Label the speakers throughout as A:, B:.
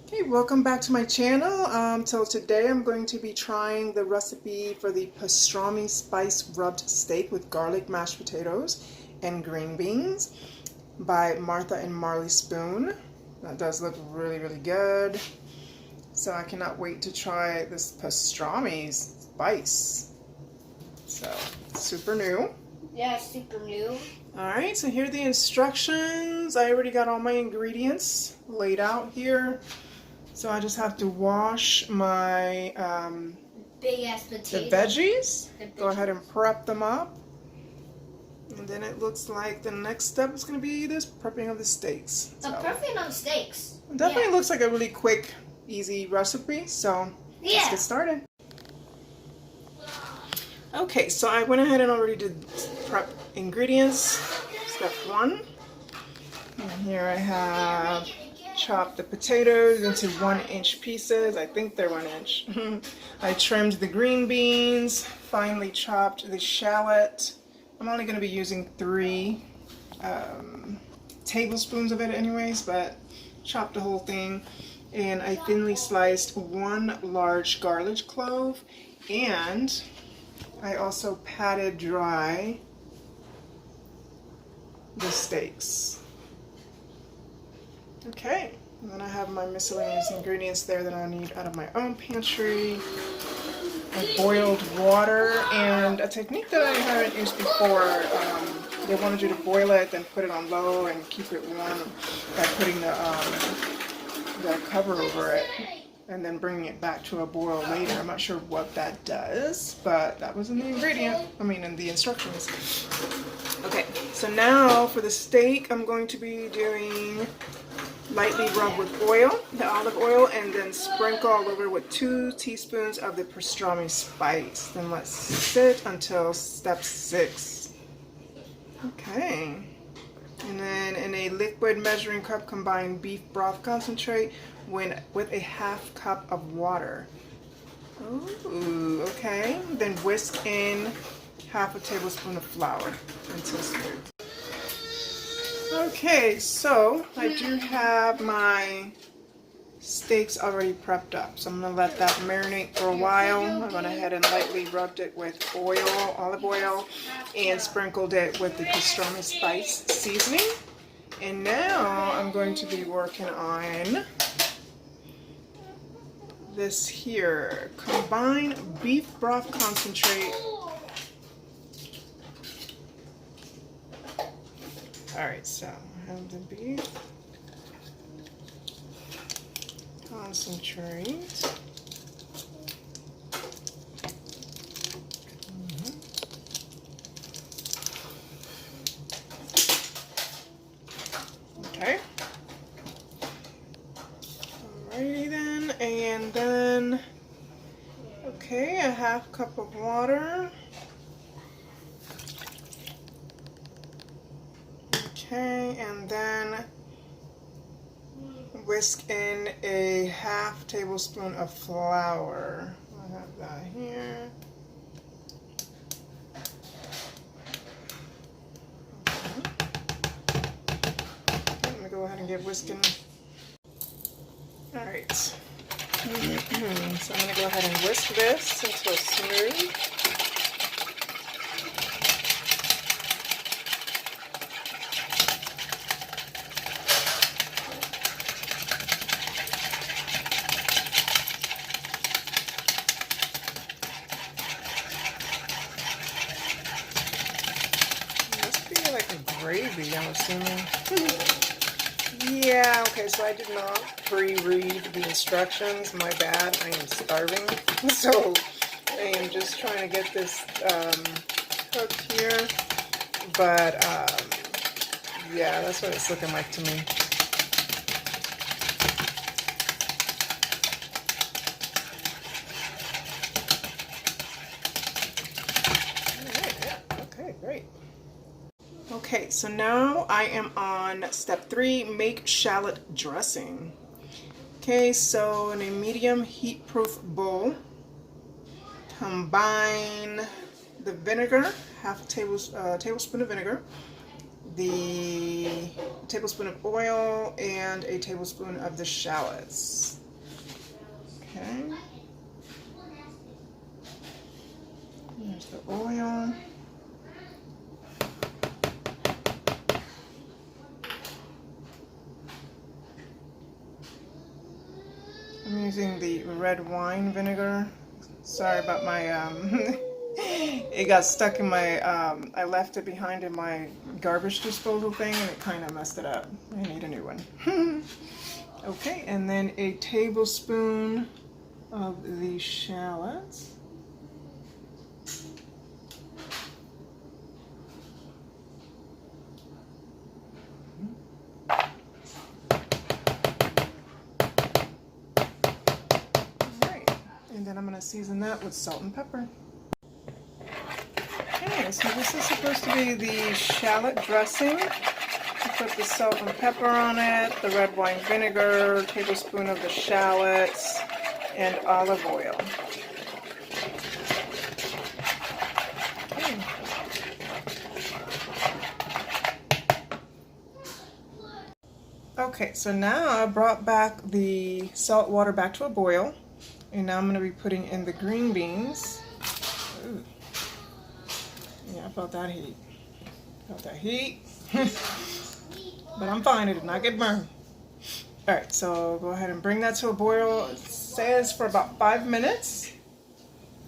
A: Okay, welcome back to my channel. So today I'm going to be trying the recipe for the Pastrami Spice-Rubbed Steak with garlic mashed potatoes and green beans by Martha Marley Spoon. That does look really, really good. So I cannot wait to try this pastrami spice. So, super new.
B: Yeah, super new.
A: Alright, so here are the instructions. I already got all my ingredients laid out here. So I just have to wash my
B: big ass potatoes.
A: the veggies. Go ahead and prep them up. And then it looks like the next step is going to be this prepping of the steaks.
B: So prepping on steaks.
A: It definitely looks like a really quick, easy recipe. So let's get started. Okay, so I went ahead and already did prep ingredients. Step 1. And here I have chopped the potatoes into 1-inch pieces. I think they're 1 inch. I trimmed the green beans, finely chopped the shallot. I'm only going to be using 3 tablespoons of it anyways, but chopped the whole thing. And I thinly sliced 1 large garlic clove, and I also patted dry the steaks. Okay, and then I have my miscellaneous ingredients there that I need out of my own pantry. I boiled water, and a technique that I haven't used before, they wanted you to boil it, then put it on low and keep it warm by putting the cover over it and then bringing it back to a boil later. I'm not sure what that does, but that was in the in the instructions. Okay, so now for the steak, I'm going to be doing lightly rub with oil, the olive oil, and then sprinkle all over with 2 teaspoons of the pastrami spice. Then let's sit until step 6. Okay. And then in a liquid measuring cup, combine beef broth concentrate with a 1/2 cup of water. Ooh, okay. Then whisk in 1/2 tablespoon of flour until smooth. Okay, so I do have my steaks already prepped up. So I'm going to let that marinate for a while. I went ahead and lightly rubbed it with oil, olive oil, and sprinkled it with the pastrami spice seasoning. And now I'm going to be working on this here. Combine beef broth concentrate. Alright, so I have the beef concentrate. Okay. Alrighty then, and then, okay, a 1/2 cup of water. Okay, and then whisk in a 1/2 tablespoon of flour. I have that here. Okay. I'm going to go ahead and get whisking. Alright, so I'm going to go ahead and whisk this until it's smooth. Gravy, I'm assuming. Yeah, okay, so I did not pre-read the instructions. My bad, I am starving. So I am just trying to get this cooked here. But yeah, that's what it's looking like to me. Alright, yeah, okay, great. Okay, so now I am on step 3, make shallot dressing. Okay, so in a medium heat-proof bowl, combine the vinegar, 1/2 tablespoon of vinegar, the tablespoon of oil and a tablespoon of the shallots. Okay. There's the oil. I'm using the red wine vinegar. Sorry about my, it got stuck in my, I left it behind in my garbage disposal thing and it kind of messed it up. I need a new one. Okay, and then a tablespoon of the shallots. And then I'm going to season that with salt and pepper. Okay, so this is supposed to be the shallot dressing. I put the salt and pepper on it, the red wine vinegar, a tablespoon of the shallots, and olive oil. Okay. Okay, so now I brought back the salt water back to a boil. And now I'm going to be putting in the green beans. Ooh. Yeah, I felt that heat. Felt that heat. But I'm fine, it did not get burned. Alright, so go ahead and bring that to a boil. It says for about 5 minutes.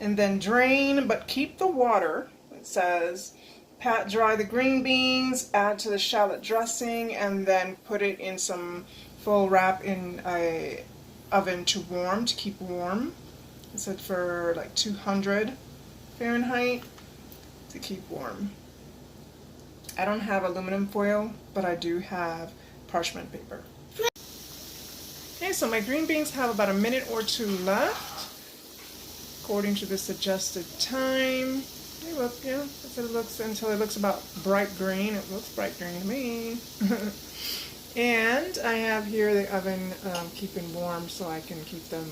A: And then drain, but keep the water. It says pat dry the green beans, add to the shallot dressing, and then put it in some full wrap in a oven to warm, to keep warm. It said for like 200 Fahrenheit to keep warm. I don't have aluminum foil, but I do have parchment paper. Okay, so my green beans have about a minute or two left, according to the suggested time. They look, yeah, that's what it looks until it looks about bright green. It looks bright green to me. And I have here the oven keeping warm so I can keep them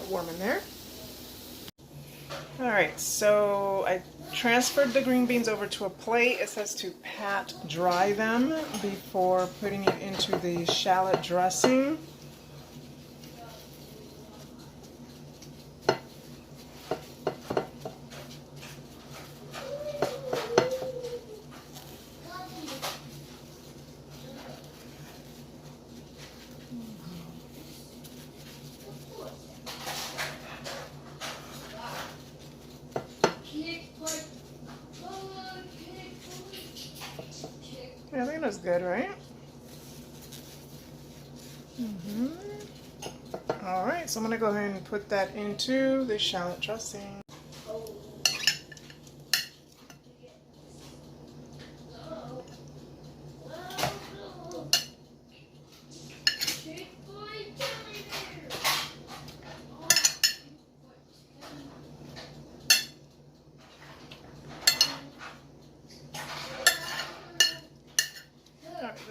A: warm in there. Alright, so I transferred the green beans over to a plate. It says to pat dry them before putting it into the shallot dressing. Yeah, I think that's good, right? Alright, so I'm going to go ahead and put that into the shallot dressing.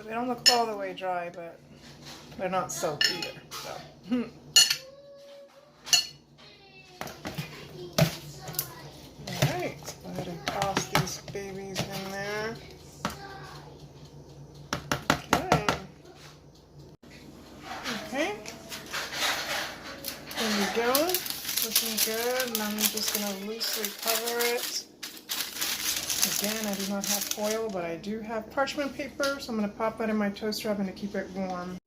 A: They don't look all the way dry, but they're not soaked either. So. Alright, go ahead and toss these babies in there. Okay. Okay. There we go. Looking good. And I'm just going to loosely cover it. Again, I do not have foil, but I do have parchment paper, so I'm going to pop that in my toaster oven to keep it warm.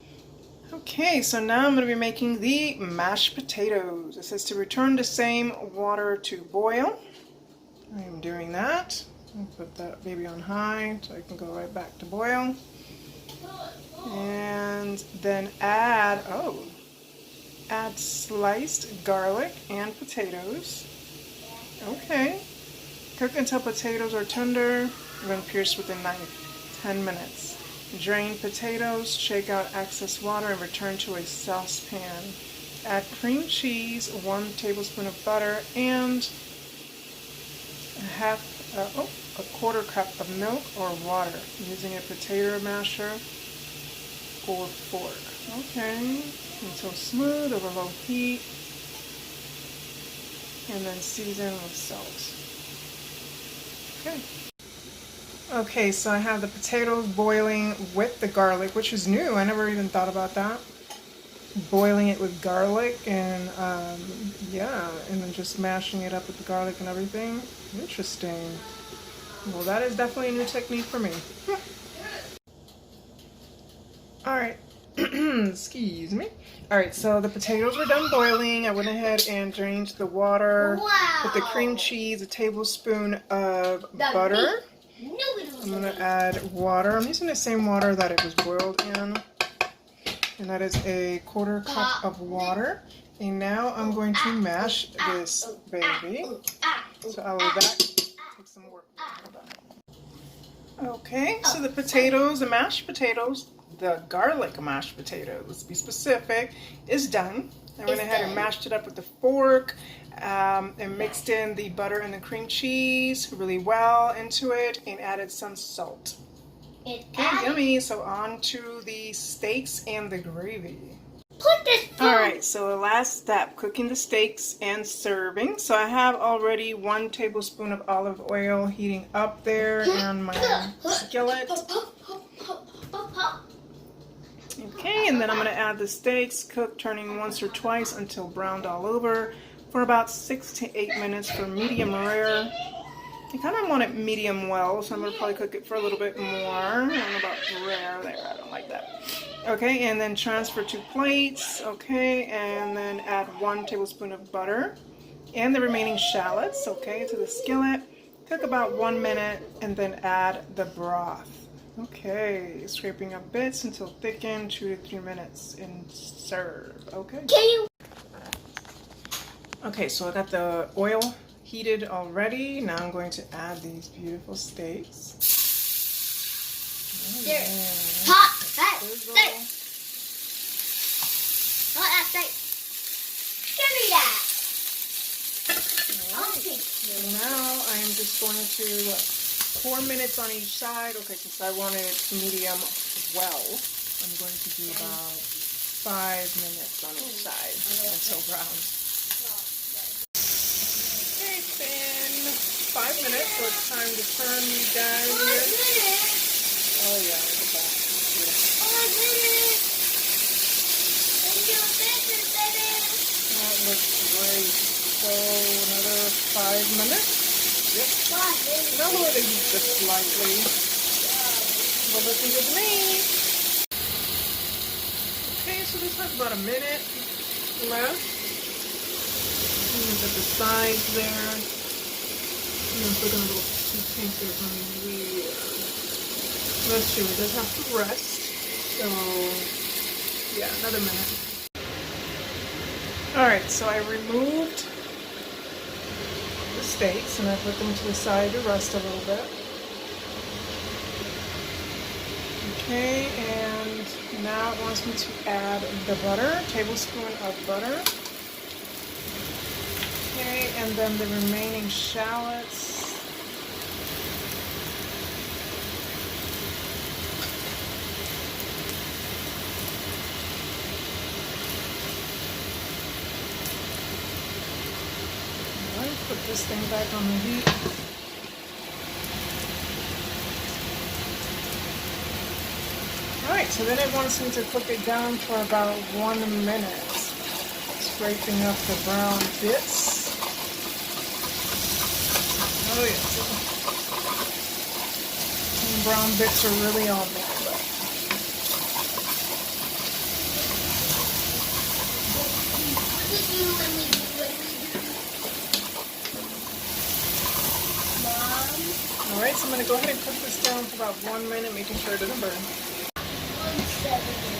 A: Okay, so now I'm going to be making the mashed potatoes. It says to return the same water to boil. I am doing that. I'll put that baby on high so I can go right back to boil. And then add sliced garlic and potatoes. Okay. Cook until potatoes are tender, then pierce with a knife. 10 minutes. Drain potatoes, shake out excess water, and return to a saucepan. Add cream cheese, 1 tablespoon of butter, and a quarter cup of milk or water, using a potato masher or fork. Okay, until smooth over low heat, and then season with salt. Okay. Okay, so I have the potatoes boiling with the garlic, which is new. I never even thought about that. Boiling it with garlic and yeah, and then just mashing it up with the garlic and everything. Interesting. Well, that is definitely a new technique for me. Alright, excuse me. Alright, so the potatoes are done boiling. I went ahead and drained the water with the cream cheese, a tablespoon of butter. I'm going to add water. I'm using the same water that it was boiled in. And that is a 1/4 cup of water. And now I'm going to mash this baby. So I'll be back. Take some work. Okay, so the potatoes, the mashed potatoes, the garlic mashed potatoes, let's be specific, is done. I went ahead and mashed it up with the fork and mixed in the butter and the cream cheese really well into it and added some salt. Okay, yummy. So on to the steaks and the gravy. Alright, so the last step, cooking the steaks and serving. So I have already 1 tablespoon of olive oil heating up there on my skillet. Okay, and then I'm going to add the steaks, cook turning once or twice until browned all over for about 6 to 8 minutes for medium rare. I kind of want it medium well, so I'm going to probably cook it for a little bit more. I don't know about rare there, I don't like that. Okay, and then transfer to plates, okay, and then add 1 tablespoon of butter and the remaining shallots, okay, to the skillet. Cook about 1 minute and then add the broth. Okay, scraping up bits until thickened, 2 to 3 minutes and serve, okay. Okay, so I got the oil heated already. Now I'm going to add these beautiful steaks. Oh, yeah.
B: Hot steak. Hot steak. Give me that.
A: Right. So now I'm just going to 4 minutes on each side. Okay, since I want it medium well, I'm going to do about 5 minutes on each side until brown. Okay, it's been 5 minutes, so it's time to turn these guys here. Oh yeah, look at that. Beautiful.
B: Oh, I did it. Thank you, baby.
A: That looks great. So another 5 minutes. Yep. Lower the heat just slightly. Well, looking good to me. Okay, so this has about a minute left. Look at the sides there. It's looking a little too pink there for me. That's true, it does have to rest. So, yeah, another minute. Alright, so I removed the steaks and I put them to the side to rest a little bit. Okay, and now it wants me to add the butter, tablespoon of butter. Okay, and then the remaining shallots. Put this thing back on the heat. Alright, so then it wants me to cook it down for about 1 minute. Scraping up the brown bits. Oh yeah. Some brown bits are really on there. Alright, so I'm going to go ahead and cook this down for about 1 minute, making sure it doesn't burn.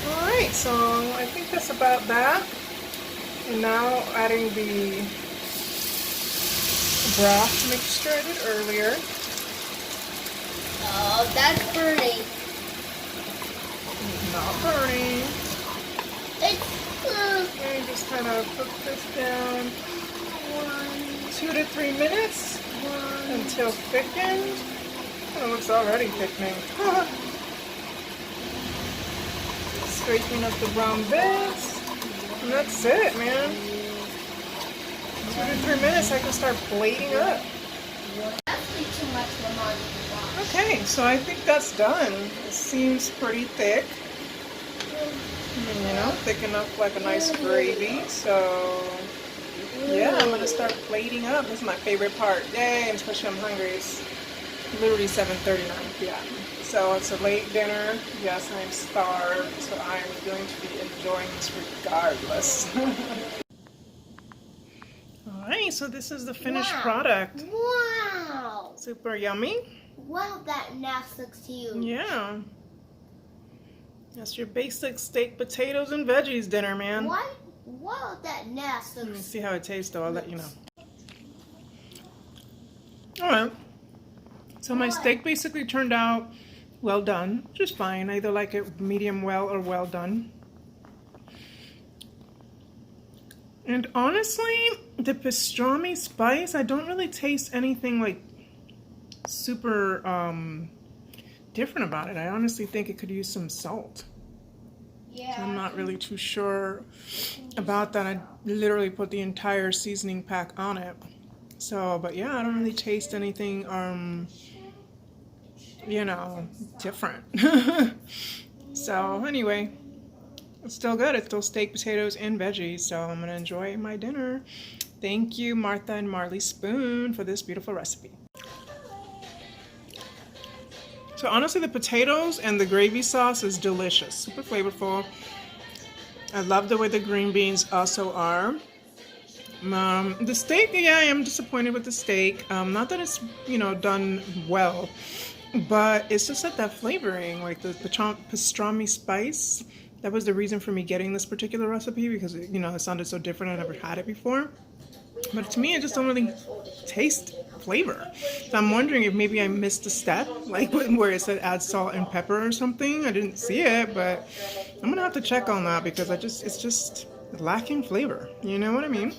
A: Alright, so I think that's about that. And now adding the broth mixture I did earlier.
B: Oh, that's burning.
A: It's not burning.
B: It's
A: And just kind of cook this down 2 to 3 minutes until thickened. Oh, it looks already thickening. Scraping up the brown bits. And that's it, man. 2 to 3 minutes, I can start plating up.
B: actually too much lemon.
A: Okay, so I think that's done. It seems pretty thick. You know, thick enough like a nice gravy. So yeah, I'm gonna start plating up. This is my favorite part. Yay, and especially I'm hungry. It's literally 7:39 p.m. So it's a late dinner. Yes, I'm starved, so I'm going to be enjoying this regardless. Alright, so this is the finished product.
B: Wow.
A: Super yummy.
B: Wow, that nest looks huge.
A: Yeah. That's your basic steak, potatoes, and veggies dinner, man.
B: What? Wow, that nest
A: Let me
B: looks.
A: see how it tastes, though. I'll let you know. Alright. So my steak basically turned out well done, which is fine. I either like it medium well or well done. And honestly, the pastrami spice, I don't really taste anything like super different about it. I honestly think it could use some salt.
B: Yeah.
A: I'm not really too sure about that. I literally put the entire seasoning pack on it. So, but yeah, I don't really taste anything, you know, different. So anyway, it's still good. It's still steak, potatoes, and veggies. So I'm gonna enjoy my dinner. Thank you, Martha and Marley Spoon, for this beautiful recipe. So honestly, the potatoes and the gravy sauce is delicious, super flavorful. I love the way the green beans also are. The steak, yeah, I am disappointed with the steak. Not that it's, you know, done well, but it's just that flavoring, like the pastrami spice. That was the reason for me getting this particular recipe, because it, you know, it sounded so different. I never had it before. But to me, I just don't really taste flavor. So I'm wondering if maybe I missed a step, like where it said add salt and pepper or something. I didn't see it, but I'm gonna have to check on that because it's just lacking flavor. You know what I mean?